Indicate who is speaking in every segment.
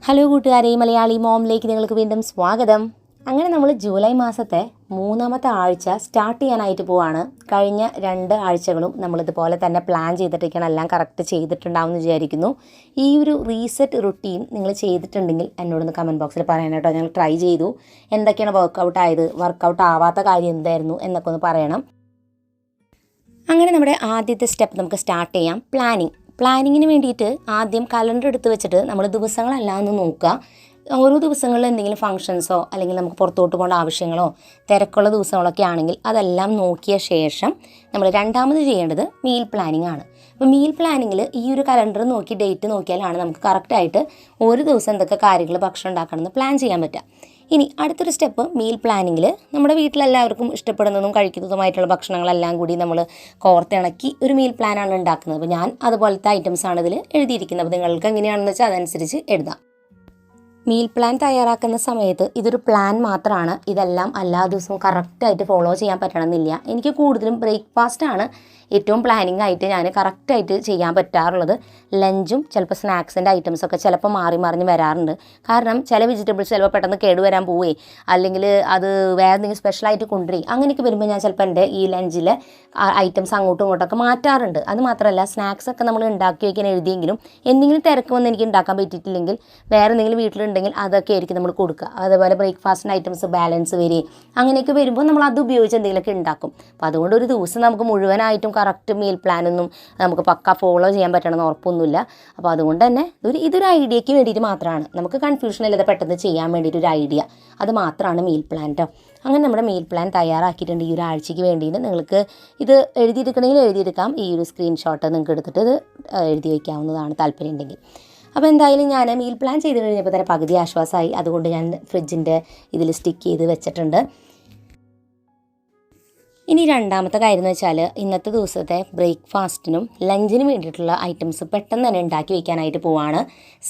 Speaker 1: Hello കൂട്ടുകാരെ, മലയാളി മോമിലേക്ക് നിങ്ങൾക്ക് വീണ്ടും സ്വാഗതം. അങ്ങനെ നമ്മൾ ജൂലൈ മാസത്തെ 3-ാമത്തെ ആഴ്ച സ്റ്റാർട്ട് ചെയ്യാനായിട്ട് പോവാണ്. കഴിഞ്ഞ 2 ആഴ്ചകളും നമ്മളിതുപോലെ തന്നെ പ്ലാൻ ചെയ്തിട്ടൊക്കെയാണ് എല്ലാം കറക്റ്റ് ചെയ്തിട്ടുണ്ടാവുമെന്ന് വിചാരിക്കുന്നു. ഈ ഒരു റീസെറ്റ് റുട്ടീൻ നിങ്ങൾ ചെയ്തിട്ടുണ്ടെങ്കിൽ എന്നോടൊന്ന് കമൻറ്റ് ബോക്സിൽ പറയണം കേട്ടോ. ഞങ്ങൾ ട്രൈ ചെയ്തു, എന്തൊക്കെയാണ് വർക്കൗട്ട് ആയത്, വർക്കൗട്ട് ആവാത്ത കാര്യം എന്തായിരുന്നു എന്നൊക്കെ ഒന്ന് പറയണം. അങ്ങനെ നമ്മുടെ ആദ്യത്തെ സ്റ്റെപ്പ് നമുക്ക് സ്റ്റാർട്ട് ചെയ്യാം. പ്ലാനിങ്ങിന് വേണ്ടിയിട്ട് ആദ്യം കലണ്ടർ എടുത്ത് വെച്ചിട്ട് നമ്മൾ ദിവസങ്ങളെല്ലാം ഒന്ന് നോക്കുക. ഓരോ ദിവസങ്ങളിൽ എന്തെങ്കിലും ഫംഗ്ഷൻസോ അല്ലെങ്കിൽ നമുക്ക് പുറത്തോട്ട് പോകേണ്ട ആവശ്യങ്ങളോ തിരക്കുള്ള ദിവസങ്ങളൊക്കെ ആണെങ്കിൽ അതെല്ലാം നോക്കിയ ശേഷം നമ്മൾ രണ്ടാമത് ചെയ്യേണ്ടത് മീൽ പ്ലാനിങ് ആണ്. അപ്പോൾ മീൽ പ്ലാനിങ്ങിൽ ഈ ഒരു കലണ്ടർ നോക്കി ഡേറ്റ് നോക്കിയാലാണ് നമുക്ക് കറക്റ്റായിട്ട് ഒരു ദിവസം എന്തൊക്കെ കാര്യങ്ങൾ ഭക്ഷണം ഉണ്ടാക്കണമെന്ന് പ്ലാൻ ചെയ്യാൻ പറ്റുക. ഇനി അടുത്തൊരു സ്റ്റെപ്പ് മീൽ പ്ലാനിങ്ങിൽ നമ്മുടെ വീട്ടിലെല്ലാവർക്കും ഇഷ്ടപ്പെടുന്നതും കഴിക്കുന്നതുമായിട്ടുള്ള ഭക്ഷണങ്ങളെല്ലാം കൂടി നമ്മൾ കോർത്തിണക്കി ഒരു മീൽ പ്ലാനാണ് ഉണ്ടാക്കുന്നത്. അപ്പോൾ ഞാൻ അതുപോലത്തെ ഐറ്റംസാണ് ഇതിൽ എഴുതിയിരിക്കുന്നത്. അപ്പോൾ നിങ്ങൾക്ക് എങ്ങനെയാണെന്ന് വെച്ചാൽ അതനുസരിച്ച് എഴുതാം. മീൽ പ്ലാൻ തയ്യാറാക്കുന്ന സമയത്ത് ഇതൊരു പ്ലാൻ മാത്രമാണ്. ഇതെല്ലാം എല്ലാ ദിവസവും കറക്റ്റായിട്ട് ഫോളോ ചെയ്യാൻ പറ്റണമെന്നില്ല. എനിക്ക് കൂടുതലും ബ്രേക്ക്ഫാസ്റ്റാണ് ഏറ്റവും പ്ലാനിങ് ആയിട്ട് ഞാൻ കറക്റ്റായിട്ട് ചെയ്യാൻ പറ്റാറുള്ളത്. ലഞ്ചും ചിലപ്പോൾ സ്നാക്സിൻ്റെ ഐറ്റംസൊക്കെ ചിലപ്പോൾ മാറി മറിഞ്ഞ് വരാറുണ്ട്. കാരണം ചില വെജിറ്റബിൾസ് ചിലപ്പോൾ പെട്ടെന്ന് കേടുവരാൻ പോവേ, അല്ലെങ്കിൽ അത് വേറെ എന്തെങ്കിലും സ്പെഷ്യലായിട്ട് കൊണ്ടുവരും. അങ്ങനെയൊക്കെ വരുമ്പോൾ ഞാൻ ചിലപ്പോൾ എൻ്റെ ഈ ലഞ്ചിലെ ഐറ്റംസ് അങ്ങോട്ടും ഇങ്ങോട്ടൊക്കെ മാറ്റാറുണ്ട്. അത് മാത്രമല്ല, സ്നാക്സൊക്കെ നമ്മൾ ഉണ്ടാക്കി വയ്ക്കാൻ എഴുതിയെങ്കിലും എന്തെങ്കിലും തിരക്ക് വന്ന് എനിക്ക് ഉണ്ടാക്കാൻ പറ്റിയിട്ടില്ലെങ്കിൽ വേറെ എന്തെങ്കിലും വീട്ടിലുണ്ടെങ്കിൽ അതൊക്കെ ആയിരിക്കും നമ്മൾ കൊടുക്കുക. അതേപോലെ ബ്രേക്ക്ഫാസ്റ്റിൻ്റെ ഐറ്റംസ് ബാലൻസ് വരികയും അങ്ങനെയൊക്കെ വരുമ്പോൾ നമ്മൾ അത് ഉപയോഗിച്ച് എന്തെങ്കിലുമൊക്കെ ഉണ്ടാക്കും. അപ്പോൾ അതുകൊണ്ട് ഒരു ദിവസം നമുക്ക് മുഴുവനായിട്ടും കറക്റ്റ് മീൽ പ്ലാനൊന്നും നമുക്ക് പക്ക ഫോളോ ചെയ്യാൻ പറ്റണമെന്ന് ഉറപ്പൊന്നുമില്ല. അപ്പോൾ അതുകൊണ്ട് തന്നെ ഇതൊരു ഐഡിയയ്ക്ക് വേണ്ടിയിട്ട് മാത്രമാണ്, നമുക്ക് കൺഫ്യൂഷൻ ഇല്ലാതെ പെട്ടെന്ന് ചെയ്യാൻ വേണ്ടിയിട്ട് ഒരു ഐഡിയ, അത് മാത്രമാണ് മീൽ പ്ലാൻ കേട്ടോ. അങ്ങനെ നമ്മുടെ മീൽ പ്ലാൻ തയ്യാറാക്കിയിട്ടുണ്ട്. ഈ ഒരു ആഴ്ചയ്ക്ക് വേണ്ടിയിട്ട് നിങ്ങൾക്ക് ഇത് എഴുതിയെടുക്കണമെങ്കിൽ എഴുതിയെടുക്കാം. ഈ ഒരു സ്ക്രീൻഷോട്ട് നിങ്ങൾക്ക് എടുത്തിട്ട് ഇത് എഴുതി വയ്ക്കാവുന്നതാണ് താല്പര്യം ഉണ്ടെങ്കിൽ. അപ്പോൾ എന്തായാലും ഞാൻ മീൽ പ്ലാൻ ചെയ്ത് കഴിഞ്ഞപ്പോൾ തന്നെ പകുതി ആശ്വാസമായി. അതുകൊണ്ട് ഞാൻ ഫ്രിഡ്ജിൻ്റെ ഇതിൽ സ്റ്റിക്ക് ചെയ്ത് വെച്ചിട്ടുണ്ട്. ഇനി രണ്ടാമത്തെ കാര്യം എന്ന് വെച്ചാൽ ഇന്നത്തെ ദിവസത്തെ ബ്രേക്ക്ഫാസ്റ്റിനും ലഞ്ചിനും വേണ്ടിയിട്ടുള്ള ഐറ്റംസ് പെട്ടെന്ന് തന്നെ ഉണ്ടാക്കി വയ്ക്കാനായിട്ട് പോവാണ്.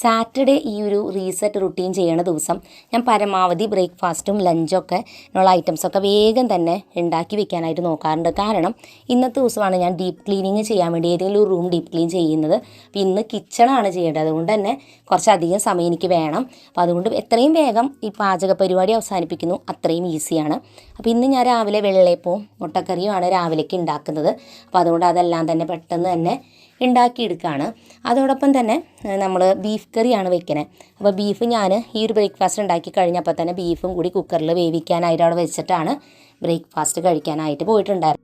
Speaker 1: സാറ്റർഡേ ഈ ഒരു റീസെറ്റ് റുട്ടീൻ ചെയ്യണ ദിവസം ഞാൻ പരമാവധി ബ്രേക്ക്ഫാസ്റ്റും ലഞ്ചൊക്കെ ഉള്ള ഐറ്റംസൊക്കെ വേഗം തന്നെ ഉണ്ടാക്കി വയ്ക്കാനായിട്ട് നോക്കാറുണ്ട്. കാരണം ഇന്നത്തെ ദിവസമാണ് ഞാൻ ഡീപ്പ് ക്ലീനിങ് ചെയ്യാൻ വേണ്ടി ഏതെങ്കിലും ഒരു റൂം ഡീപ്പ് ക്ലീൻ ചെയ്യുന്നത്. അപ്പോൾ ഇന്ന് കിച്ചണാണ് ചെയ്യേണ്ടത്. അതുകൊണ്ട് തന്നെ കുറച്ചധികം സമയം എനിക്ക് വേണം. അപ്പോൾ അതുകൊണ്ട് എത്രയും വേഗം ഈ പാചക പരിപാടി അവസാനിപ്പിക്കുന്നു അത്രയും ഈസിയാണ്. അപ്പോൾ ഇന്ന് ഞാൻ രാവിലെ വെള്ളയപ്പവും മുട്ടക്കറിയുമാണ് രാവിലേക്ക് ഉണ്ടാക്കുന്നത്. അപ്പോൾ അതുകൊണ്ട് അതെല്ലാം തന്നെ പെട്ടെന്ന് തന്നെ ഉണ്ടാക്കിയെടുക്കുകയാണ്. അതോടൊപ്പം തന്നെ നമ്മൾ ബീഫ് കറിയാണ് വെക്കുന്നത്. അപ്പോൾ ബീഫ് ഞാൻ ഈ ഒരു ബ്രേക്ക്ഫാസ്റ്റ് ഉണ്ടാക്കി കഴിഞ്ഞപ്പോൾ തന്നെ ബീഫും കൂടി കുക്കറിൽ വേവിക്കാനായിട്ട് അവിടെ വെച്ചിട്ടാണ് ബ്രേക്ക്ഫാസ്റ്റ് കഴിക്കാനായിട്ട് പോയിട്ടുണ്ടായിരുന്നത്.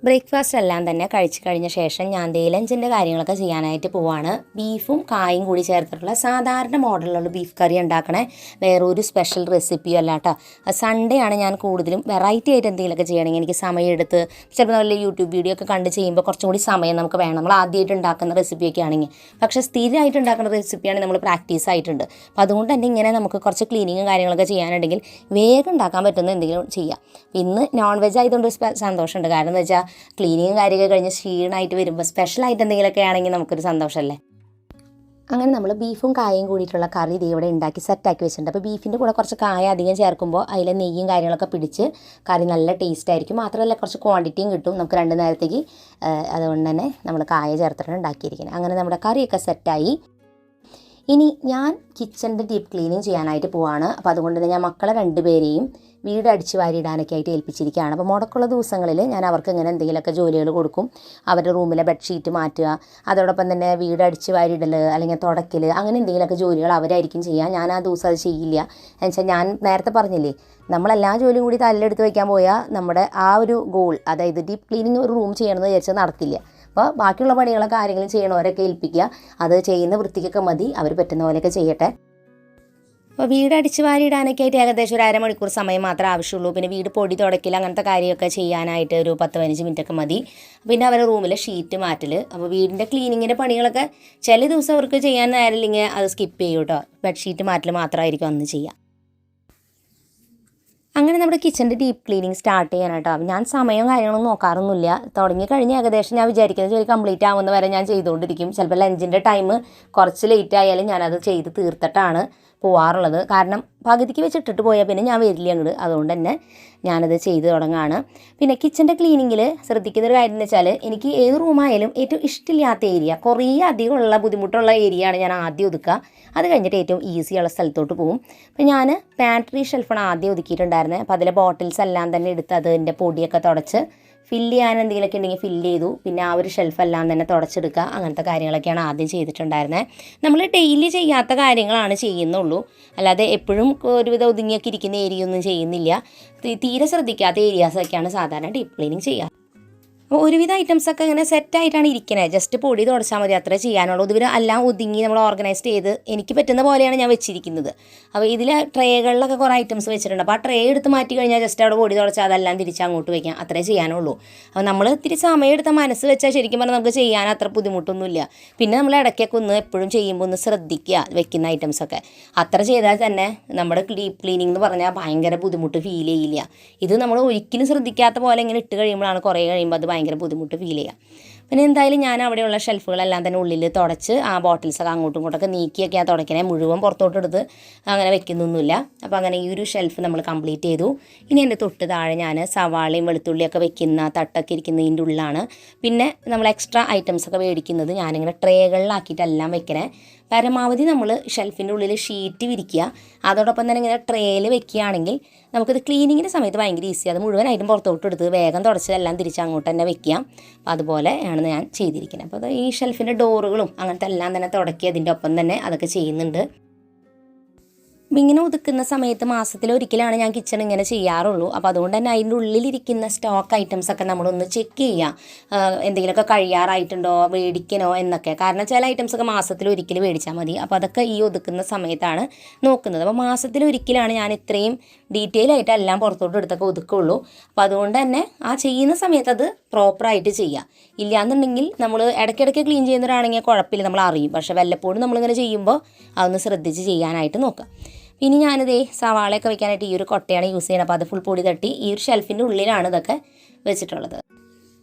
Speaker 1: ബ്രേക്ക്ഫാസ്റ്റ് എല്ലാം തന്നെ കഴിച്ച് കഴിഞ്ഞ ശേഷം ഞാൻ ലഞ്ചിൻ്റെ കാര്യങ്ങളൊക്കെ ചെയ്യാനായിട്ട് പോവാണ്. ബീഫും കായും കൂടി ചേർത്തിട്ടുള്ള സാധാരണ മോഡലിലുള്ള ബീഫ് കറി ഉണ്ടാക്കണേ, വേറൊരു സ്പെഷ്യൽ റെസിപ്പിയും അല്ല കേട്ടോ. സൺഡേ ആണ് ഞാൻ കൂടുതലും വെറൈറ്റി ആയിട്ട് എന്തെങ്കിലുമൊക്കെ ചെയ്യണമെങ്കിൽ എനിക്ക് സമയമെടുത്ത് ചിലപ്പോൾ നല്ല യൂട്യൂബ് വീഡിയോ ഒക്കെ കണ്ട് ചെയ്യുമ്പോൾ കുറച്ചും കൂടി സമയം നമുക്ക് വേണം, നമ്മൾ ആദ്യമായിട്ട് ഉണ്ടാക്കുന്ന റെസിപ്പിയൊക്കെ ആണെങ്കിൽ. പക്ഷേ സ്ഥിരമായിട്ട് ഉണ്ടാക്കുന്ന റെസിപ്പിയാണ് നമ്മൾ പ്രാക്ടീസ് ആയിട്ടുണ്ട്. അപ്പോൾ അതുകൊണ്ട് തന്നെ ഇങ്ങനെ നമുക്ക് കുറച്ച് ക്ലീനിങ്ങും കാര്യങ്ങളൊക്കെ ചെയ്യാനുണ്ടെങ്കിൽ വേഗം ഉണ്ടാക്കാൻ പറ്റുന്ന എന്തെങ്കിലും ചെയ്യാം. ഇന്ന് നോൺ വെജ് ആയതുകൊണ്ട് സന്തോഷമുണ്ട്. കാരണം എന്താ വെച്ചാൽ ക്ലീനിങ്ങും കാര്യമൊക്കെ കഴിഞ്ഞ് ക്ഷീണമായിട്ട് വരുമ്പോൾ സ്പെഷ്യലായിട്ട് എന്തെങ്കിലുമൊക്കെ ആണെങ്കിൽ നമുക്കൊരു സന്തോഷമല്ലേ. അങ്ങനെ നമ്മൾ ബീഫും കായയും കൂടിയിട്ടുള്ള കറി ഇത് ഇവിടെ ഉണ്ടാക്കി സെറ്റാക്കി വെച്ചിട്ടുണ്ട്. അപ്പോൾ ബീഫിൻ്റെ കൂടെ കുറച്ച് കായ അധികം ചേർക്കുമ്പോൾ അതിലെ നെയ്യും കാര്യങ്ങളൊക്കെ പിടിച്ച് കറി നല്ല ടേസ്റ്റ് ആയിരിക്കും. മാത്രമല്ല കുറച്ച് ക്വാണ്ടിറ്റിയും കിട്ടും നമുക്ക് 2 നേരത്തേക്ക്. അതുകൊണ്ട് തന്നെ നമ്മൾ കായ ചേർത്തിട്ടാണ് ഉണ്ടാക്കിയിരിക്കുന്നത്. അങ്ങനെ നമ്മുടെ കറിയൊക്കെ സെറ്റായി. ഇനി ഞാൻ കിച്ചണിൻ്റെ ഡീപ്പ് ക്ലീനിങ് ചെയ്യാനായിട്ട് പോവാണ്. അപ്പോൾ അതുകൊണ്ട് തന്നെ ഞാൻ മക്കളെ 2 പേരെയും വീട് അടിച്ച് വാരിയിടാനൊക്കെ ആയിട്ട് ഏൽപ്പിച്ചിരിക്കുകയാണ്. അപ്പോൾ മുടക്കുള്ള ദിവസങ്ങളിൽ ഞാൻ അവർക്ക് ഇങ്ങനെ എന്തെങ്കിലുമൊക്കെ ജോലികൾ കൊടുക്കും. അവരുടെ റൂമിലെ ബെഡ്ഷീറ്റ് മാറ്റുക, അതോടൊപ്പം തന്നെ വീട് അടിച്ച് വാരിയിടൽ അല്ലെങ്കിൽ തുടയ്ക്കൽ, അങ്ങനെ എന്തെങ്കിലുമൊക്കെ ജോലികൾ അവരായിരിക്കും ചെയ്യുക. ഞാൻ ആ ദിവസം അത് ചെയ്യില്ല. എന്നുവെച്ചാൽ ഞാൻ നേരത്തെ പറഞ്ഞില്ലേ, നമ്മളെല്ലാ ജോലിയും കൂടി തലയിലെടുത്ത് വയ്ക്കാൻ പോയാൽ നമ്മുടെ ആ ഒരു ഗോൾ, അതായത് ഡീപ്പ് ക്ലീനിങ് ഒരു റൂം ചെയ്യണമെന്ന് വിചാരിച്ചാൽ നടക്കില്ല. അപ്പോൾ ബാക്കിയുള്ള പണികളൊക്കെ ആരെങ്കിലും ചെയ്യണവരൊക്കെ ഏൽപ്പിക്കുക. അത് ചെയ്യുന്ന വൃത്തിക്കൊക്കെ മതി, അവർ പറ്റുന്ന പോലെയൊക്കെ ചെയ്യട്ടെ. അപ്പോൾ വീട് അടിച്ച് വാരിയിടാനൊക്കെ ആയിട്ട് ഏകദേശം ഒരു അരമണിക്കൂർ സമയം മാത്രമേ ആവശ്യമുള്ളൂ. പിന്നെ വീട് പൊടി തുടക്കില്ല അങ്ങനത്തെ കാര്യമൊക്കെ ചെയ്യാനായിട്ട് ഒരു 10-15 മിനിറ്റൊക്കെ മതി. പിന്നെ അവരുടെ റൂമിലെ ഷീറ്റ് മാറ്റൽ. അപ്പോൾ വീടിൻ്റെ ക്ലീനിങ്ങിൻ്റെ പണികളൊക്കെ ചില ദിവസം അവർക്ക് ചെയ്യാൻ നേരമില്ലെങ്കിൽ അത് സ്കിപ്പ് ചെയ്യും കേട്ടോ. ബെഡ്ഷീറ്റ് മാറ്റൽ മാത്രമായിരിക്കും അന്ന് ചെയ്യുക. അങ്ങനെ നമ്മുടെ കിച്ചൻ്റെ ഡീപ്പ് ക്ലീനിങ് സ്റ്റാർട്ട് ചെയ്യാനായിട്ടോ. ഞാൻ സമയവും കാര്യങ്ങളൊന്നും നോക്കാറൊന്നുമില്ല. തുടങ്ങിക്കഴിഞ്ഞ് ഏകദേശം ഞാൻ വിചാരിക്കുന്ന ജോലി കംപ്ലീറ്റ് ആവുന്ന വരെ ഞാൻ ചെയ്തുകൊണ്ടിരിക്കും. ചിലപ്പോൾ ലഞ്ചിൻ്റെ ടൈം കുറച്ച് ലേറ്റ് ആയാലും ഞാനത് ചെയ്ത് തീർത്തിട്ടാണ് പോവാറുള്ളത്. കാരണം പകുതിക്ക് വെച്ചിട്ടിട്ട് പോയാൽ പിന്നെ ഞാൻ വരില്ല അങ്ങോട്ട്. അതുകൊണ്ട് തന്നെ ഞാനത് ചെയ്ത് തുടങ്ങുകയാണ്. പിന്നെ കിച്ചൻ്റെ ക്ലീനിങ്ങിൽ ശ്രദ്ധിക്കുന്നൊരു കാര്യം എന്ന് വെച്ചാൽ എനിക്ക് ഏത് റൂമായാലും ഏറ്റവും ഇഷ്ടമില്ലാത്ത ഏരിയ, കുറേ അധികമുള്ള ബുദ്ധിമുട്ടുള്ള ഏരിയയാണ് ഞാൻ ആദ്യം ഒതുക്കുക. അത് കഴിഞ്ഞിട്ട് ഏറ്റവും ഈസിയുള്ള സ്ഥലത്തോട്ട് പോകും. അപ്പോൾ ഞാൻ പാൻട്രി ഷെൽഫാണ് ആദ്യം ഒതുക്കിയിട്ടുണ്ടായിരുന്നത്. അപ്പോൾ അതിലെ ബോട്ടിൽസ് എല്ലാം തന്നെ എടുത്ത് അതിൻ്റെ പൊടിയൊക്കെ തുടച്ച് ഫില്ല് ചെയ്യാൻ എന്തെങ്കിലുമൊക്കെ ഉണ്ടെങ്കിൽ ഫില്ല് ചെയ്തു. പിന്നെ ആ ഒരു ഷെൽഫെല്ലാം തന്നെ തുടച്ചെടുക്കുക, അങ്ങനത്തെ കാര്യങ്ങളൊക്കെയാണ് ആദ്യം ചെയ്തിട്ടുണ്ടായിരുന്നത്. നമ്മൾ ഡെയിലി ചെയ്യാത്ത കാര്യങ്ങളാണ് ചെയ്യുന്നുള്ളൂ, അല്ലാതെ എപ്പോഴും ഒരുവിധം ഒതുങ്ങിയൊക്കെ ഇരിക്കുന്ന ഏരിയ ഒന്നും ചെയ്യുന്നില്ല. തീരെ ശ്രദ്ധിക്കാത്ത ഏരിയാസൊക്കെയാണ് സാധാരണ ഡീപ്പ് ക്ലീനിങ് ചെയ്യുക. അപ്പോൾ ഒരുവിധ ഐറ്റംസൊക്കെ ഇങ്ങനെ സെറ്റായിട്ടാണ് ഇരിക്കുന്നത്. ജസ്റ്റ് പൊടി തുടച്ചാൽ മതി, അത്ര ചെയ്യാനുള്ളൂ. ഇതുവരെ എല്ലാം ഒതുങ്ങി നമ്മൾ ഓർഗനൈസ്ഡ് ചെയ്ത് എനിക്ക് പറ്റുന്ന പോലെയാണ് ഞാൻ വെച്ചിരിക്കുന്നത്. അപ്പോൾ ഇതിൽ ട്രേകളിലൊക്കെ കുറേ ഐറ്റംസ് വെച്ചിട്ടുണ്ട്. അപ്പോൾ ആ ട്രേ എടുത്ത് മാറ്റി കഴിഞ്ഞാൽ ജസ്റ്റ് അവിടെ പൊടി തുടച്ചാൽ അതെല്ലാം തിരിച്ച് അങ്ങോട്ട് വയ്ക്കാം, അത്രേ ചെയ്യാനുള്ളൂ. അപ്പോൾ നമ്മൾ ഇത്തിരി സമയം എടുത്ത മനസ്സ് വെച്ചാൽ ശരിക്കും പറഞ്ഞാൽ നമുക്ക് ചെയ്യാൻ അത്ര ബുദ്ധിമുട്ടൊന്നുമില്ല. പിന്നെ നമ്മൾ ഇടയ്ക്കൊക്കെ ഒന്ന് എപ്പോഴും ചെയ്യുമ്പോൾ ഒന്ന് ശ്രദ്ധിക്കുക വെക്കുന്ന ഐറ്റംസൊക്കെ. അത്ര ചെയ്താൽ തന്നെ നമ്മുടെ ഡീപ്പ് ക്ലീനിങ് എന്ന് പറഞ്ഞാൽ ഭയങ്കര ബുദ്ധിമുട്ട് ഫീൽ ചെയ്യില്ല. ഇത് നമ്മൾ ഒരിക്കലും ശ്രദ്ധിക്കാത്ത പോലെ ഇങ്ങനെ ഇട്ട് കഴിയുമ്പോഴാണ് കുറേ കഴിയുമ്പോൾ അത് ഭയങ്കര ബുദ്ധിമുട്ട് ഫീൽ ചെയ്യുക. പിന്നെ എന്തായാലും ഞാൻ അവിടെയുള്ള ഷെൽഫുകളെല്ലാം തന്നെ ഉള്ളിൽ തുടച്ച് ആ ബോട്ടിൽസൊക്കെ അങ്ങോട്ടും ഇങ്ങോട്ടൊക്കെ നീക്കിയൊക്കെയാണ് തുടയ്ക്കണേ. മുഴുവൻ പുറത്തോട്ടെടുത്ത് അങ്ങനെ വെക്കുന്നൊന്നുമില്ല. അപ്പോൾ അങ്ങനെ ഈ ഒരു ഷെൽഫ് നമ്മൾ കംപ്ലീറ്റ് ചെയ്തു. ഇനി എൻ്റെ തൊട്ട് താഴെ ഞാൻ സവാളയും വെളുത്തുള്ളിയൊക്കെ വെക്കുന്ന തട്ടൊക്കെ ഇരിക്കുന്നതിൻ്റെ ഉള്ളിലാണ്. പിന്നെ നമ്മൾ എക്സ്ട്രാ ഐറ്റംസൊക്കെ മേടിക്കുന്നത് ഞാനിങ്ങനെ ട്രേകളിലാക്കിയിട്ടെല്ലാം വെക്കണേ. പരമാവധി നമ്മൾ ഷെൽഫിൻ്റെ ഉള്ളിൽ ഷീറ്റ് വിരിക്കുക. അതോടൊപ്പം തന്നെ ഇങ്ങനെ ട്രേയിൽ വെക്കുകയാണെങ്കിൽ നമുക്കിത് ക്ലീനിങ്ങിൻ്റെ സമയത്ത് ഭയങ്കര ഈസിയാണ്. അത് മുഴുവനായിട്ടും പുറത്തോട്ട് എടുത്ത് വേഗം തുടച്ചതെല്ലാം തിരിച്ച് അങ്ങോട്ട് തന്നെ വെക്കുക. അപ്പോൾ അതുപോലെയാണ് ഞാൻ ചെയ്തിരിക്കുന്നത്. അപ്പോൾ ഈ ഷെൽഫിൻ്റെ ഡോറുകളും അങ്ങനത്തെ എല്ലാം തന്നെ തുടക്കി അതിൻ്റെ ഒപ്പം തന്നെ അതൊക്കെ ചെയ്യുന്നുണ്ട്. ഇങ്ങനെ ഒതുക്കുന്ന സമയത്ത് മാസത്തിലൊരിക്കലാണ് ഞാൻ കിച്ചൺ ഇങ്ങനെ ചെയ്യാറുള്ളൂ. അപ്പോൾ അതുകൊണ്ട് തന്നെ അതിൻ്റെ ഉള്ളിലിരിക്കുന്ന സ്റ്റോക്ക് ഐറ്റംസൊക്കെ നമ്മളൊന്ന് ചെക്ക് ചെയ്യുക, എന്തെങ്കിലുമൊക്കെ കഴിയാറായിട്ടുണ്ടോ മേടിക്കണോ എന്നൊക്കെ. കാരണം ചില ഐറ്റംസൊക്കെ മാസത്തിലൊരിക്കൽ മേടിച്ചാൽ മതി. അപ്പോൾ അതൊക്കെ ഈ ഒതുക്കുന്ന സമയത്താണ് നോക്കുന്നത്. അപ്പോൾ മാസത്തിലൊരിക്കലാണ് ഞാൻ ഇത്രയും ഡീറ്റെയിൽ ആയിട്ട് എല്ലാം പുറത്തോട്ട് എടുത്തൊക്കെ ഒതുക്കുള്ളൂ. അപ്പോൾ അതുകൊണ്ട് തന്നെ ആ ചെയ്യുന്ന സമയത്ത് അത് പ്രോപ്പറായിട്ട് ചെയ്യുക. ഇല്ലയെന്നുണ്ടെങ്കിൽ നമ്മൾ ഇടയ്ക്കിടയ്ക്ക് ക്ലീൻ ചെയ്യുന്നവരാണെങ്കിൽ കുഴപ്പമില്ല, നമ്മൾ അറിയും. പക്ഷേ വല്ലപ്പോഴും നമ്മളിങ്ങനെ ചെയ്യുമ്പോൾ അതൊന്ന് ശ്രദ്ധിച്ച് ചെയ്യാനായിട്ട് നോക്കുക. ഇനി ഞാനിതേ സവാളയൊക്കെ വെക്കാനായിട്ട് ഈ ഒരു കൊട്ടയാണ് യൂസ് ചെയ്യണം. അപ്പോൾ അത് ഫുൾ പൊടി തട്ടി ഈ ഒരു ഷെൽഫിൻ്റെ ഉള്ളിലാണ് ഇതൊക്കെ വെച്ചിട്ടുള്ളത്.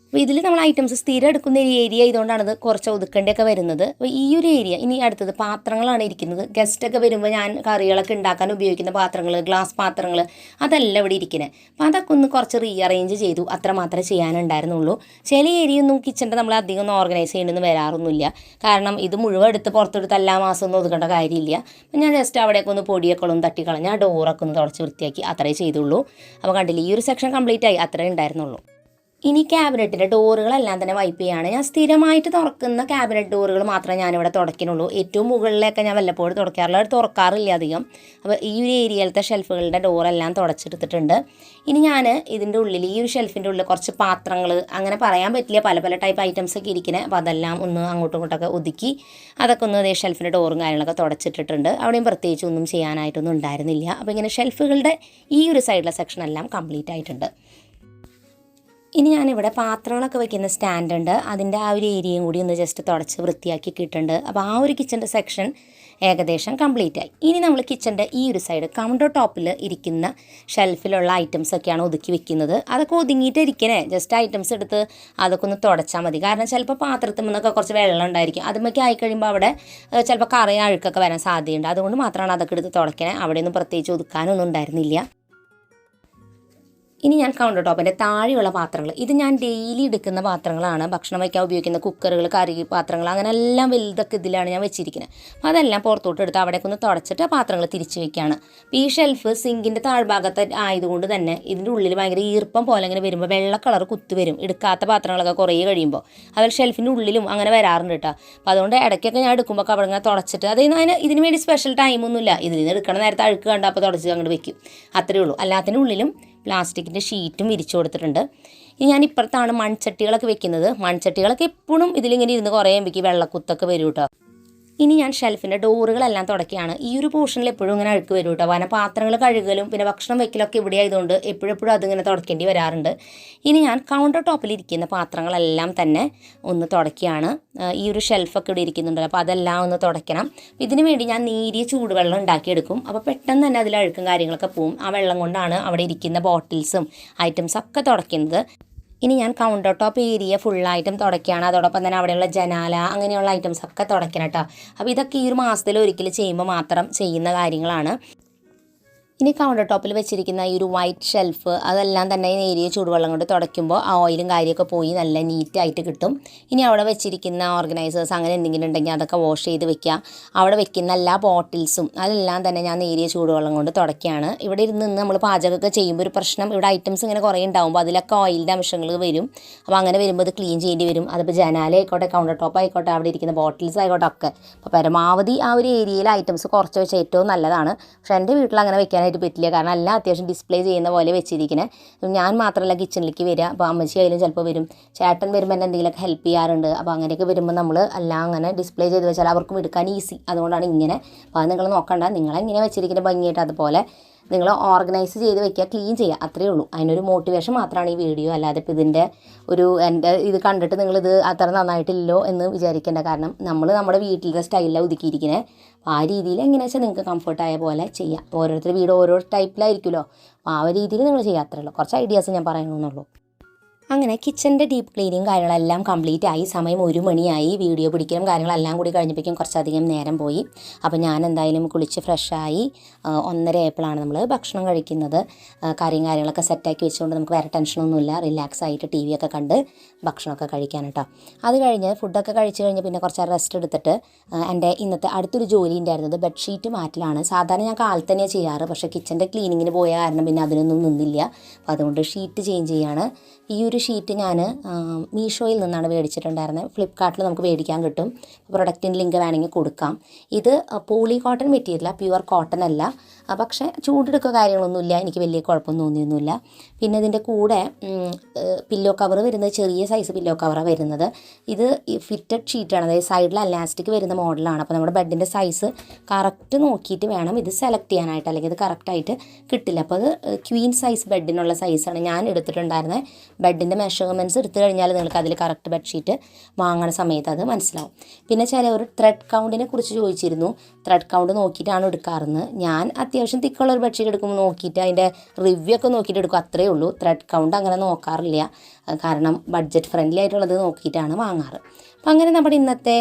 Speaker 1: അപ്പോൾ ഇതിൽ നമ്മൾ ഐറ്റംസ് സ്ഥിരം എടുക്കുന്ന ഒരു ഏരിയ ഇതുകൊണ്ടാണ് ഇത് കുറച്ച് ഒതുക്കേണ്ടിയൊക്കെ വരുന്നത്. അപ്പോൾ ഈ ഒരു ഏരിയ ഇനി അടുത്തത് പാത്രങ്ങളാണ് ഇരിക്കുന്നത്. ഗസ്റ്റൊക്കെ വരുമ്പോൾ ഞാൻ കറികളൊക്കെ ഉണ്ടാക്കാൻ ഉപയോഗിക്കുന്ന പാത്രങ്ങൾ, ഗ്ലാസ് പാത്രങ്ങൾ, അതല്ല ഇവിടെ ഇരിക്കുന്നത്. അപ്പോൾ അതൊക്കെ ഒന്ന് കുറച്ച് റീഅറേഞ്ച് ചെയ്തു, അത്ര മാത്രമേ ചെയ്യാനുണ്ടായിരുന്നുള്ളൂ. ചില ഏരിയ ഒന്നും കിച്ചൻ്റെ നമ്മൾ അധികം ഒന്നും ഓർഗനൈസ് ചെയ്യണമെന്ന് വരാറൊന്നുമില്ല. കാരണം ഇത് മുഴുവൻ എടുത്ത് പുറത്തെടുത്ത് എല്ലാ മാസം ഒന്നും ഒതുക്കേണ്ട കാര്യമില്ല. അപ്പോൾ ഞാൻ ജസ്റ്റ് അവിടെയൊക്കെ ഒന്ന് പൊടിയൊക്കെ ഒന്ന് തട്ടിക്കളഞ്ഞ് ആ ഡോറൊക്കെ ഒന്ന് തുടച്ച് വൃത്തിയാക്കി അത്രേ ചെയ്തുള്ളൂ. അപ്പോൾ കണ്ടില്ല, ഈ ഒരു സെക്ഷൻ കംപ്ലീറ്റ് ആയി, അത്രേ ഉണ്ടായിരുന്നുള്ളൂ. ഇനി ക്യാബിനറ്റിൻ്റെ ഡോറുകളെല്ലാം തന്നെ വൈപ്പ് ചെയ്യാണ്. ഞാൻ സ്ഥിരമായിട്ട് തുറക്കുന്ന ക്യാബിനറ്റ് ഡോറുകൾ മാത്രമേ ഞാനിവിടെ തുടയ്ക്കുന്നുള്ളൂ. ഏറ്റവും മുകളിലൊക്കെ ഞാൻ വല്ലപ്പോഴും തുറക്കാറില്ല, അത് തുറക്കാറില്ല അധികം. അപ്പോൾ ഈ ഒരു ഏരിയയിലത്തെ ഷെൽഫുകളുടെ ഡോറെല്ലാം തുടച്ചെടുത്തിട്ടുണ്ട്. ഇനി ഞാൻ ഇതിൻ്റെ ഉള്ളിൽ ഈ ഒരു ഷെൽഫിൻ്റെ ഉള്ളിൽ കുറച്ച് പാത്രങ്ങൾ, അങ്ങനെ പറയാൻ പറ്റില്ല, പല പല ടൈപ്പ് ഐറ്റംസ് ഒക്കെ ഇരിക്കുന്നത്. അപ്പോൾ അതെല്ലാം ഒന്ന് അങ്ങോട്ടും ഇങ്ങോട്ടൊക്കെ ഒതുക്കി അതൊക്കെ ഒന്ന് അതേ ഷെൽഫിൻ്റെ ഡോറും കാര്യങ്ങളൊക്കെ തുടച്ചിട്ടിട്ടുണ്ട്. അവിടെയും പ്രത്യേകിച്ച് ഒന്നും ചെയ്യാനായിട്ടൊന്നും ഉണ്ടായിരുന്നില്ല. അപ്പോൾ ഇങ്ങനെ ഷെൽഫുകളുടെ ഈ ഒരു സൈഡിലെ സെക്ഷനെല്ലാം കംപ്ലീറ്റ് ആയിട്ടുണ്ട്. ഇനി ഞാനിവിടെ പാത്രങ്ങളൊക്കെ വയ്ക്കുന്ന സ്റ്റാൻഡുണ്ട്, അതിൻ്റെ ആ ഒരു ഏരിയയും കൂടി ഒന്ന് ജസ്റ്റ് തുടച്ച് വൃത്തിയാക്കി കിട്ടുന്നുണ്ട്. അപ്പോൾ ആ ഒരു കിച്ചൻ്റെ സെക്ഷൻ ഏകദേശം കംപ്ലീറ്റ് ആയി. ഇനി നമ്മൾ കിച്ചൻ്റെ ഈ ഒരു സൈഡ് കൗണ്ടർ ടോപ്പിൽ ഇരിക്കുന്ന ഷെൽഫിലുള്ള ഐറ്റംസൊക്കെയാണ് ഒതുക്കി വെക്കുന്നത്. അതൊക്കെ ഒതുങ്ങിയിട്ട് ഇരിക്കണേ, ജസ്റ്റ് ഐറ്റംസ് എടുത്ത് അതൊക്കെ ഒന്ന് തുടച്ചാൽ മതി. കാരണം ചിലപ്പോൾ പാത്രത്തിൽ നിന്നൊക്കെ കുറച്ച് വെള്ളം ഉണ്ടായിരിക്കും, അതുമൊക്കെ ആയിക്കഴിയുമ്പോൾ അവിടെ ചിലപ്പോൾ കറയും അഴുക്കൊക്കെ വരാൻ സാധ്യതയുണ്ട്. അതുകൊണ്ട് മാത്രമാണ് അതൊക്കെ എടുത്ത് തുടയ്ക്കണേ. അവിടെയൊന്നും പ്രത്യേകിച്ച് ഒതുക്കാനൊന്നും ഉണ്ടായിരുന്നില്ല. ഇനി ഞാൻ കൗണ്ടർ ടോപ്പിൻ്റെ താഴെയുള്ള പാത്രങ്ങൾ, ഇത് ഞാൻ ഡെയിലി എടുക്കുന്ന പാത്രങ്ങളാണ്. ഭക്ഷണം വയ്ക്കാൻ ഉപയോഗിക്കുന്ന കുക്കറുകൾ, കറി പാത്രങ്ങൾ, അങ്ങനെ എല്ലാം വലുതൊക്കെ ഇതിലാണ് ഞാൻ വെച്ചിരിക്കുന്നത്. അപ്പോൾ അതെല്ലാം പുറത്തോട്ട് എടുത്ത് അവിടേക്ക് ഒന്ന് തുടച്ചിട്ട് പാത്രങ്ങൾ തിരിച്ച് വയ്ക്കുകയാണ്. ഈ ഷെൽഫ് സിങ്കിൻ്റെ താഴ്ഭാഗത്ത് ആയതുകൊണ്ട് തന്നെ ഇതിൻ്റെ ഉള്ളിൽ ഭയങ്കര ഈർപ്പം പോലെ ഇങ്ങനെ വരുമ്പോൾ വെള്ള കളർ കുത്തു വരും, എടുക്കാത്ത പാത്രങ്ങളൊക്കെ കുറേ കഴിയുമ്പോൾ. അതിൽ ഷെൽഫിൻ്റെ ഉള്ളിലും അങ്ങനെ വരാറുണ്ട് കേട്ടോ. അപ്പോൾ അതുകൊണ്ട് ഇടയ്ക്കൊക്കെ ഞാൻ എടുക്കുമ്പോൾ അവിടെ ഇങ്ങനെ തുടച്ചിട്ട്, അതിന് ഇതിന് വേണ്ടി സ്പെഷ്യൽ ടൈമൊന്നുമില്ല. ഇതിൽ നിന്ന് എടുക്കണ നേരത്തെ അഴുക്ക് കണ്ടാൽ അപ്പോൾ തുടച്ച് അങ്ങോട്ട് വെക്കും, അത്രയേ ഉള്ളൂ. എല്ലാത്തിൻ്റെ ഉള്ളിലും പ്ലാസ്റ്റിക്കിൻ്റെ ഷീറ്റും വിരിച്ചു കൊടുത്തിട്ടുണ്ട്. ഇനി ഞാൻ ഇപ്പുറത്താണ് മൺചട്ടികളൊക്കെ വെക്കുന്നത്. മൺചട്ടികളൊക്കെ എപ്പോഴും ഇതിലിങ്ങനെ ഇരുന്ന് കുറേ എനിക്ക് വെള്ളക്കുത്തൊക്കെ വരും കേട്ടോ. ഇനി ഞാൻ ഷെൽഫിൻ്റെ ഡോറുകളെല്ലാം തുടക്കുകയാണ്. ഈ ഒരു പോർഷനിൽ എപ്പോഴും ഇങ്ങനെ അഴുക്ക് വരും കേട്ടോ. കാരണം പാത്രങ്ങൾ കഴുകലും പിന്നെ ഭക്ഷണം വെക്കലൊക്കെ ഇവിടെ ആയതുകൊണ്ട് എപ്പോഴും അതിങ്ങനെ തുടയ്ക്കേണ്ടി വരാറുണ്ട്. ഇനി ഞാൻ കൗണ്ടർ ടോപ്പിലിരിക്കുന്ന പാത്രങ്ങളെല്ലാം തന്നെ ഒന്ന് തുടയ്ക്കുകയാണ്. ഈ ഒരു ഷെൽഫൊക്കെ ഇവിടെ ഇരിക്കുന്നുണ്ടല്ലോ, അപ്പോൾ അതെല്ലാം ഒന്ന് തുടയ്ക്കണം. ഇതിനു വേണ്ടി ഞാൻ നേരിയ ചൂടുവെള്ളം ഉണ്ടാക്കിയെടുക്കും. അപ്പോൾ പെട്ടെന്ന് തന്നെ അതിൽ അഴുക്കും കാര്യങ്ങളൊക്കെ പോവും. ആ വെള്ളം കൊണ്ടാണ് അവിടെ ഇരിക്കുന്ന ബോട്ടിൽസും ഐറ്റംസൊക്കെ തുടയ്ക്കുന്നത്. ഇനി ഞാൻ കൗണ്ടർ ടോപ്പ് ഏരിയ ഫുള്ളായിട്ടും തുടയ്ക്കുകയാണ്. അതോടൊപ്പം തന്നെ അവിടെയുള്ള ജനാല അങ്ങനെയുള്ള ഐറ്റംസ് ഒക്കെ തുടയ്ക്കണം കേട്ടോ. അപ്പോൾ ഇതൊക്കെ ഈ ഒരു മാസത്തിൽ ഒരിക്കൽ ചെയ്യുമ്പോൾ മാത്രം ചെയ്യുന്ന കാര്യങ്ങളാണ്. ഇനി കൗണ്ടർ ടോപ്പിൽ വെച്ചിരിക്കുന്ന ഈ ഒരു വൈറ്റ് ഷെൽഫ് അതെല്ലാം തന്നെ നേരിയ ചൂടുവെള്ളം കൊണ്ട് തുടയ്ക്കുമ്പോൾ ആ ഓയിലും കാര്യമൊക്കെ പോയി നല്ല നീറ്റായിട്ട് കിട്ടും. ഇനി അവിടെ വെച്ചിരിക്കുന്ന ഓർഗനൈസേഴ്സ് അങ്ങനെ എന്തെങ്കിലും ഉണ്ടെങ്കിൽ അതൊക്കെ വാഷ് ചെയ്ത് വെക്കുക. അവിടെ വെക്കുന്ന എല്ലാ ബോട്ടിൽസും അതെല്ലാം തന്നെ ഞാൻ നേരിയ ചൂടുവെള്ളം കൊണ്ട് തുടയ്ക്കുകയാണ്. ഇവിടെ ഇരുന്ന് നമ്മൾ പാചകമൊക്കെ ചെയ്യുമ്പോൾ ഒരു പ്രശ്നം, ഇവിടെ ഐറ്റംസ് ഇങ്ങനെ കുറേ ഉണ്ടാകുമ്പോൾ അതിലൊക്കെ ഓയിലിൻ്റെ അംശങ്ങൾ വരും. അപ്പോൾ അങ്ങനെ വരുമ്പോൾ അത് ക്ലീൻ ചെയ്യേണ്ടി വരും. അതിപ്പോൾ ജനാല ആയിക്കോട്ടെ, കൗണ്ടർ ടോപ്പ് ആയിക്കോട്ടെ, അവിടെ ഇരിക്കുന്ന ബോട്ടിൽസ് ആയിക്കോട്ടെ ഒക്കെ. അപ്പോൾ പരമാവധി ആ ഒരു ഏരിയയിൽ ഐറ്റംസ് കുറച്ച് വെച്ചാൽ ഏറ്റവും നല്ലതാണ്. പക്ഷേ എൻ്റെ വീട്ടിൽ അങ്ങനെ വെക്കാൻ പറ്റില്ല, കാരണം എല്ലാം അത്യാവശ്യം ഡിസ്പ്ലേ ചെയ്യുന്ന പോലെ വെച്ചിരിക്കുന്നത്. ഞാൻ മാത്രമല്ല കിച്ചണിലേക്ക് വരിക, അപ്പോൾ അമ്മച്ചി ആയാലും ചിലപ്പോൾ വരും, ചേട്ടൻ വരുമ്പോൾ എന്നെ എന്തെങ്കിലുമൊക്കെ ഹെൽപ്പ് ചെയ്യാറുണ്ട്. അപ്പോൾ അങ്ങനെയൊക്കെ വരുമ്പോൾ നമ്മൾ എല്ലാം അങ്ങനെ ഡിസ്പ്ലേ ചെയ്ത് വെച്ചാൽ അവർക്കും എടുക്കാൻ ഈസി. അതുകൊണ്ടാണ് ഇങ്ങനെ. അപ്പോൾ അത് നിങ്ങൾ നോക്കണ്ട, നിങ്ങളെങ്ങനെ വെച്ചിരിക്കുന്നത് ഭംഗിയായിട്ട് അതുപോലെ നിങ്ങൾ ഓർഗനൈസ് ചെയ്ത് വെക്കുക, ക്ലീൻ ചെയ്യുക, അത്രയേ ഉള്ളൂ. അതിനൊരു മോട്ടിവേഷൻ മാത്രമാണ് ഈ വീഡിയോ. അല്ലാതെ ഇപ്പോൾ ഇതിൻ്റെ എൻ്റെ ഇത് കണ്ടിട്ട് നിങ്ങളിത് അത്ര നന്നായിട്ടില്ലല്ലോ എന്ന് വിചാരിക്കേണ്ട. കാരണം നമ്മൾ നമ്മുടെ വീട്ടിലത്തെ സ്റ്റൈലിലാണ് ഒതുക്കിയിരിക്കുന്നത്. അപ്പോൾ ആ രീതിയിൽ എങ്ങനെയാ വെച്ചാൽ നിങ്ങൾക്ക് കംഫർട്ടായ പോലെ ചെയ്യാം. ഓരോരുത്തർ വീട് ഓരോ ടൈപ്പിലായിരിക്കുമല്ലോ. അപ്പോൾ ആ ഒരു രീതിയിൽ നിങ്ങൾ ചെയ്യുക, അത്രയേ ഉള്ളൂ. കുറച്ച് ഐഡിയാസ് ഞാൻ പറയണമെന്നുള്ളൂ. അങ്ങനെ കിച്ചൻ്റെ ഡീപ്പ് ക്ലീനിങ് കാര്യങ്ങളെല്ലാം കംപ്ലീറ്റ് ആയി. സമയം 1 മണിയായി. വീഡിയോ പിടിക്കലും കാര്യങ്ങളെല്ലാം കൂടി കഴിഞ്ഞപ്പോഴേക്കും കുറച്ചധികം നേരം പോയി. അപ്പോൾ ഞാൻ എന്തായാലും കുളിച്ച് ഫ്രഷായി. 1:30 ആയപ്പോഴാണ് നമ്മൾ ഭക്ഷണം കഴിക്കുന്നത്. കറിയും കാര്യങ്ങളൊക്കെ സെറ്റാക്കി വെച്ചുകൊണ്ട് നമുക്ക് വേറെ ടെൻഷനൊന്നുമില്ല, റിലാക്സ് ആയിട്ട് ടി വിയൊക്കെ കണ്ട് ഭക്ഷണമൊക്കെ കഴിക്കാൻ കേട്ടോ. അത് കഴിഞ്ഞ് ഫുഡൊക്കെ കഴിച്ച് കഴിഞ്ഞ് പിന്നെ കുറച്ച് റെസ്റ്റ് എടുത്തിട്ട് എൻ്റെ ഇന്നത്തെ അടുത്തൊരു ജോലി ഉണ്ടായിരുന്നത് ബെഡ്ഷീറ്റ് മാറ്റലാണ്. സാധാരണ ഞാൻ കാലത്ത് തന്നെയാണ് ചെയ്യാറ്, പക്ഷേ കിച്ചൻ്റെ ക്ലീനിങ്ങിന് പോയ കാരണം പിന്നെ അതിനൊന്നും നിന്നില്ല. അപ്പോൾ അതുകൊണ്ട് ഷീറ്റ് ചേഞ്ച് ചെയ്യാണ്. ഈ ഒരു ഷീറ്റ് ഞാൻ മീഷോയിൽ നിന്നാണ് മേടിച്ചിട്ടുണ്ടായിരുന്നത്. ഫ്ലിപ്കാർട്ടിൽ നമുക്ക് മേടിക്കാൻ കിട്ടും. പ്രൊഡക്റ്റിൻ്റെ ലിങ്ക് വേണമെങ്കിൽ കൊടുക്കാം. ഇത് പോളി കോട്ടൺ മെറ്റീരിയലാണ്, പ്യുവർ കോട്ടൺ അല്ല. പക്ഷേ ചൂടെടുക്കുക കാര്യങ്ങളൊന്നുമില്ല, എനിക്ക് വലിയ കുഴപ്പമൊന്നും തോന്നിയൊന്നുമില്ല. പിന്നെ ഇതിൻ്റെ കൂടെ പില്ലോ കവർ വരുന്നത് ചെറിയ സൈസ് പില്ലോ കവറാണ് വരുന്നത്. ഇത് ഫിറ്റഡ് ഷീറ്റാണ്, അതായത് സൈഡിൽ അലാസ്റ്റിക് വരുന്ന മോഡലാണ്. അപ്പോൾ നമ്മുടെ ബെഡിൻ്റെ സൈസ് കറക്റ്റ് നോക്കിയിട്ട് വേണം ഇത് സെലക്ട് ചെയ്യാനായിട്ട്, അല്ലെങ്കിൽ ഇത് കറക്റ്റായിട്ട് കിട്ടില്ല. അപ്പോൾ അത് ക്വീൻ സൈസ് ബെഡിനുള്ള സൈസാണ് ഞാൻ എടുത്തിട്ടുണ്ടായിരുന്നത്. ബെഡിൻ്റെ മെഷർമെൻറ്റ്സ് എടുത്തു കഴിഞ്ഞാൽ നിങ്ങൾക്ക് അതിൽ കറക്റ്റ് ബെഡ്ഷീറ്റ് വാങ്ങുന്ന സമയത്ത് അത് മനസ്സിലാവും. പിന്നെ ചിലവർ ത്രെഡ് കൗണ്ടിനെ കുറിച്ച് ചോദിച്ചിരുന്നു. ത്രെഡ് കൗണ്ട് നോക്കിയിട്ടാണ് എടുക്കാറെന്ന്. ഞാൻ അത്യാവശ്യം തിക്കുള്ളൊരു ബെഡ്ഷീറ്റ് എടുക്കുമ്പോൾ നോക്കിയിട്ട് അതിൻ്റെ റിവ്യൂ ഒക്കെ നോക്കിയിട്ട് എടുക്കും, അത്രയേ ഉള്ളൂ. ത്രെഡ് കൗണ്ട് അങ്ങനെ നോക്കാറില്ല, കാരണം ബഡ്ജറ്റ് ഫ്രണ്ട്ലി ആയിട്ടുള്ളത് നോക്കിയിട്ടാണ് വാങ്ങാറ്. അപ്പം അങ്ങനെ നമ്മുടെ ഇന്നത്തെ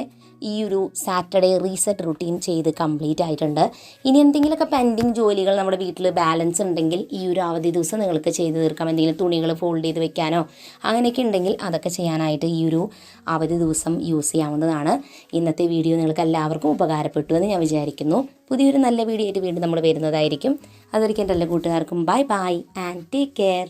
Speaker 1: ഈ ഒരു സാറ്റർഡേ റീസെറ്റ് റുട്ടീൻ ചെയ്ത് കംപ്ലീറ്റ് ആയിട്ടുണ്ട്. ഇനി എന്തെങ്കിലുമൊക്കെ പെൻഡിങ് ജോലികൾ നമ്മുടെ വീട്ടിൽ ബാലൻസ് ഉണ്ടെങ്കിൽ ഈ ഒരു അവധി ദിവസം നിങ്ങൾക്ക് ചെയ്ത് തീർക്കാം. എന്തെങ്കിലും തുണികൾ ഫോൾഡ് ചെയ്ത് വെക്കാനോ അങ്ങനെയൊക്കെ ഉണ്ടെങ്കിൽ അതൊക്കെ ചെയ്യാനായിട്ട് ഈ ഒരു അവധി ദിവസം യൂസ് ചെയ്യാവുന്നതാണ്. ഇന്നത്തെ വീഡിയോ നിങ്ങൾക്ക് എല്ലാവർക്കും ഉപകാരപ്പെട്ടു എന്ന് ഞാൻ വിചാരിക്കുന്നു. പുതിയൊരു നല്ല വീഡിയോ ആയിട്ട് വീണ്ടും നമ്മൾ വരുന്നതായിരിക്കും. അതൊരിക്കലും എല്ലാ കൂട്ടുകാർക്കും bye bye and take care.